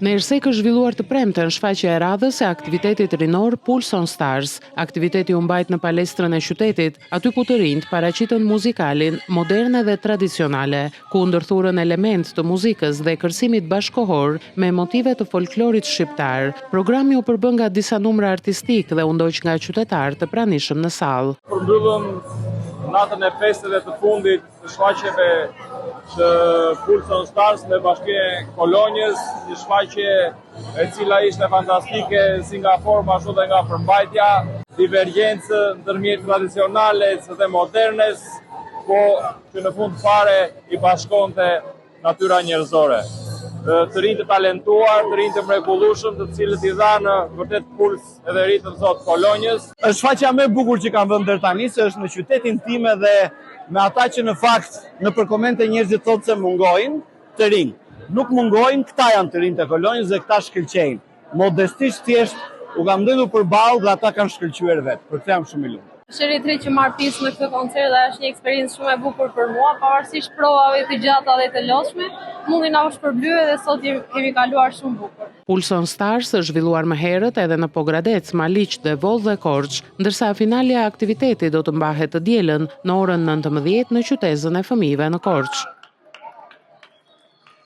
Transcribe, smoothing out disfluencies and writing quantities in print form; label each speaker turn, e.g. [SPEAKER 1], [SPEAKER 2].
[SPEAKER 1] Në Ersek është zhvilluar të premten shfaqja e radhës e aktivitetit rinor Pulse on Stars. Aktiviteti u mbajt në palestrën e qytetit, aty ku të rinjt paraqitën muzikalin moderne dhe tradicionale, ku ndërthurën element të muzikës dhe kërcimit bashkohor me motive të folklorit shqiptar. Programi u përbën nga disa numra artistik dhe u ndoq nga qytetarë të pranishëm në sallë.
[SPEAKER 2] Përmbyllëm natën e festeve të fundit të shfaqjeve të Pulse on Stars me Bashkinë e Kolonjës, një shfaqje e cila ishte fantastike si nga forma ashtu dhe nga përmbajtja, divergjencë ndërmjet tradicionales dhe modernes, po që në fund fare i bashkonte natyra njerëzore. Të rinj të talentuar, të rinj të mrekullueshëm, të cilët i dhanë vërtet puls edhe ritëm sot Kolonjës.
[SPEAKER 3] Është shfaqja më e bukur që kam vënë deri tani, se është në qytetin tim dhe me ata që në fakt në përkomente njerëzit thotë se mungojnë të rinj. Nuk mungojnë, këta janë të rinj të Kolonjës dhe këta shkëlqejnë. Modestisht thjesht u kam ndëndur përballë dhe ata kanë shkëlqyer vetë. Për këtë jam shumë i lumtur.
[SPEAKER 4] Është rritri që marr pjesë në këtë koncert dhe është një eksperiencë shumë e bukur për mua, pavarësisht provave të gjata dhe të lodhshme, mundi na u shpërblye dhe sot kemi kaluar shumë bukur.
[SPEAKER 1] Pulse on Stars është zhvilluar më herët edhe në Pogradec, Maliq dhe Vodh dhe Korç, ndërsa finalja e aktivitetit do të mbahet të dielën në orën 19 në qytetën e fëmijëve në Korç.